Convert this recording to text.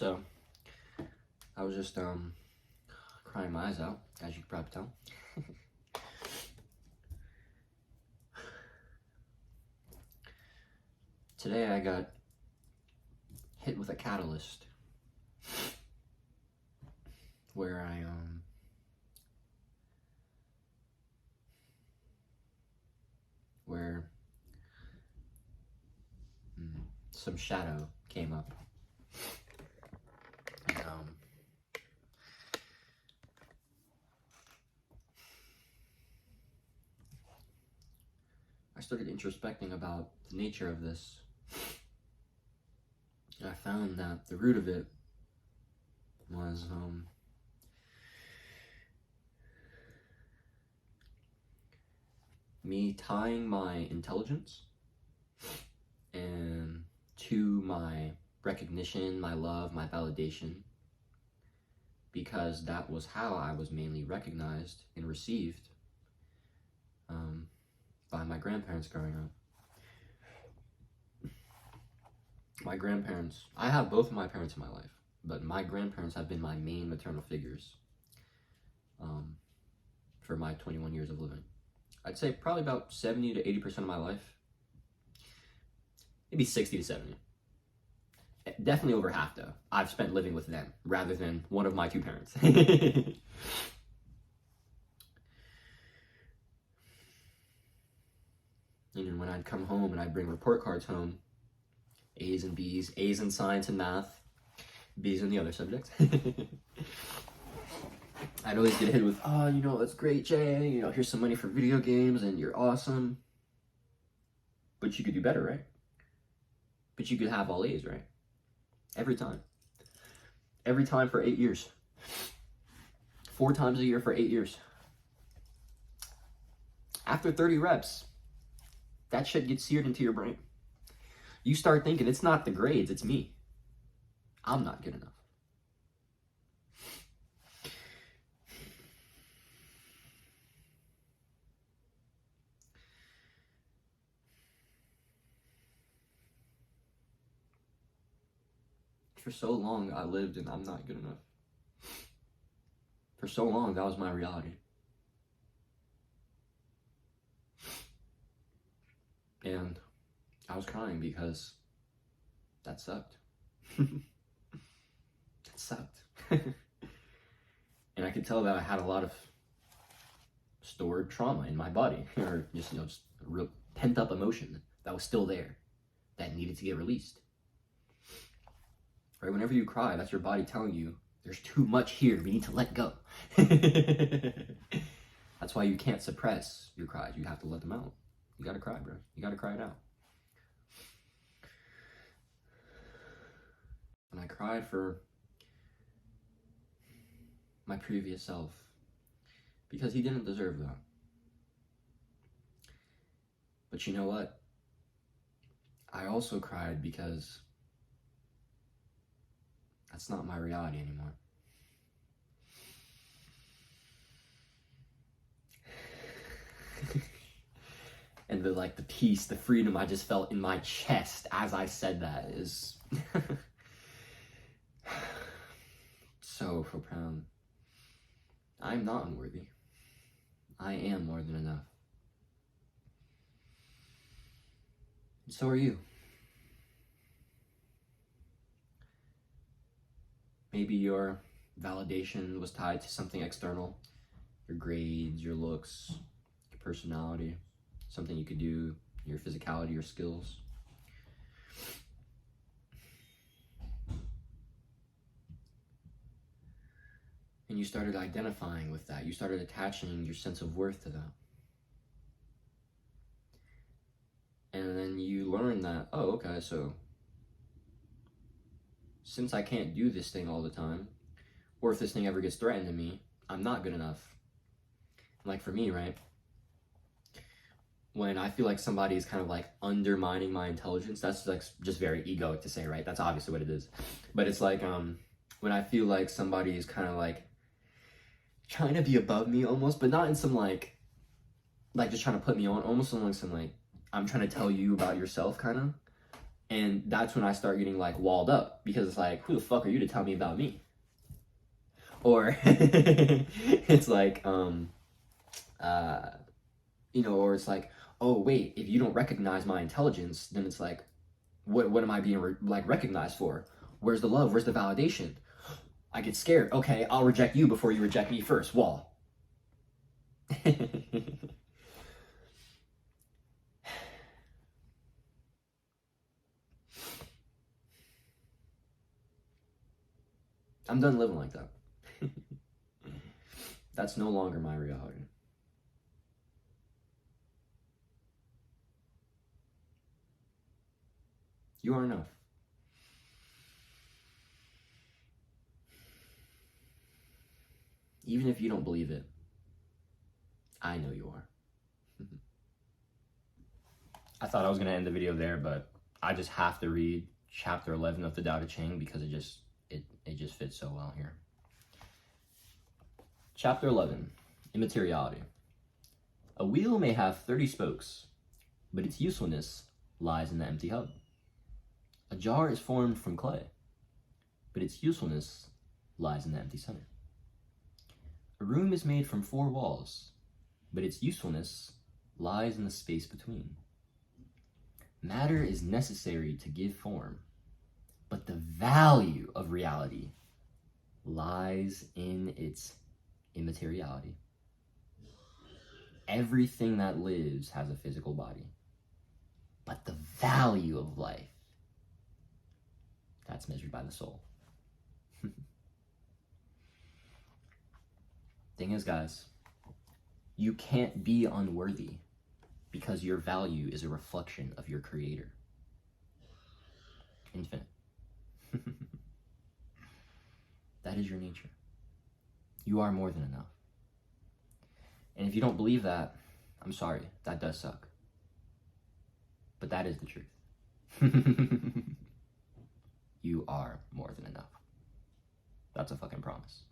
So I was just crying my eyes out, as you could probably tell. Today I got hit with a catalyst where some shadow came up. And, I started introspecting about the nature of this. And I found that the root of it was me tying my intelligence and to my recognition, my love, my validation, because that was how I was mainly recognized and received by my grandparents growing up. My grandparents, I have both of my parents in my life, but my grandparents have been my main maternal figures for my 21 years of living. I'd say probably about 70 to 80% of my life, maybe 60 to 70. Definitely over half though, I've spent living with them rather than one of my two parents. And when I'd come home and I'd bring report cards home, A's and B's, A's in science and math, B's in the other subjects. I'd always get hit with, oh, that's great, Jay, here's some money for video games and you're awesome. But you could do better, right? But you could have all A's, right? Every time. Every time for 8 years. 4 times a year for 8 years. After 30 reps, that shit gets seared into your brain. You start thinking, it's not the grades, it's me. I'm not good enough. For so long, I lived in I'm not good enough. For so long, that was my reality. And I was crying because that sucked. It sucked. And I could tell that I had a lot of stored trauma in my body, or just real pent up emotion that was still there, that needed to get released. Right? Whenever you cry, that's your body telling you, there's too much here, we need to let go. That's why you can't suppress your cries, you have to let them out. You gotta cry, bro. You gotta cry it out. And I cried for my previous self because he didn't deserve that. But you know what? I also cried because that's not my reality anymore. And the peace, the freedom I just felt in my chest as I said that is so profound. I'm not unworthy. I am more than enough. And so are you. Maybe your validation was tied to something external, your grades, your looks, your personality, something you could do, your physicality, your skills. And you started identifying with that. You started attaching your sense of worth to that. And then you learned that, oh, okay, so since I can't do this thing all the time, or if this thing ever gets threatened to me, I'm not good enough. Like for me, right? When I feel like somebody is kind of undermining my intelligence, that's just very egoic to say, right? That's obviously what it is. But it's when I feel like somebody is kind of trying to be above me almost, but not in some just trying to put me on, almost in some I'm trying to tell you about yourself kind of. And that's when I start getting like walled up, because it's like, who the fuck are you to tell me about me? Or it's like, or it's like, oh wait, if you don't recognize my intelligence, then it's like, what am I being recognized for? Where's the love? Where's the validation? I get scared. Okay, I'll reject you before you reject me first. Wall. I'm done living like that. That's no longer my reality. You are enough. Even if you don't believe it, I know you are. I thought I was going to end the video there, but I just have to read chapter 11 of the Tao Te Ching because it just fits so well here. Chapter 11, Immateriality. A wheel may have 30 spokes, but its usefulness lies in the empty hub. A jar is formed from clay, but its usefulness lies in the empty center. A room is made from 4 walls, but its usefulness lies in the space between. Matter is necessary to give form, but the value of reality lies in its immateriality. Everything that lives has a physical body, but the value of life, that's measured by the soul. Thing is, guys, you can't be unworthy because your value is a reflection of your creator. Infinite. That is your nature. You are more than enough. And if you don't believe that, I'm sorry, that does suck. But that is the truth. You are more than enough. That's a fucking promise.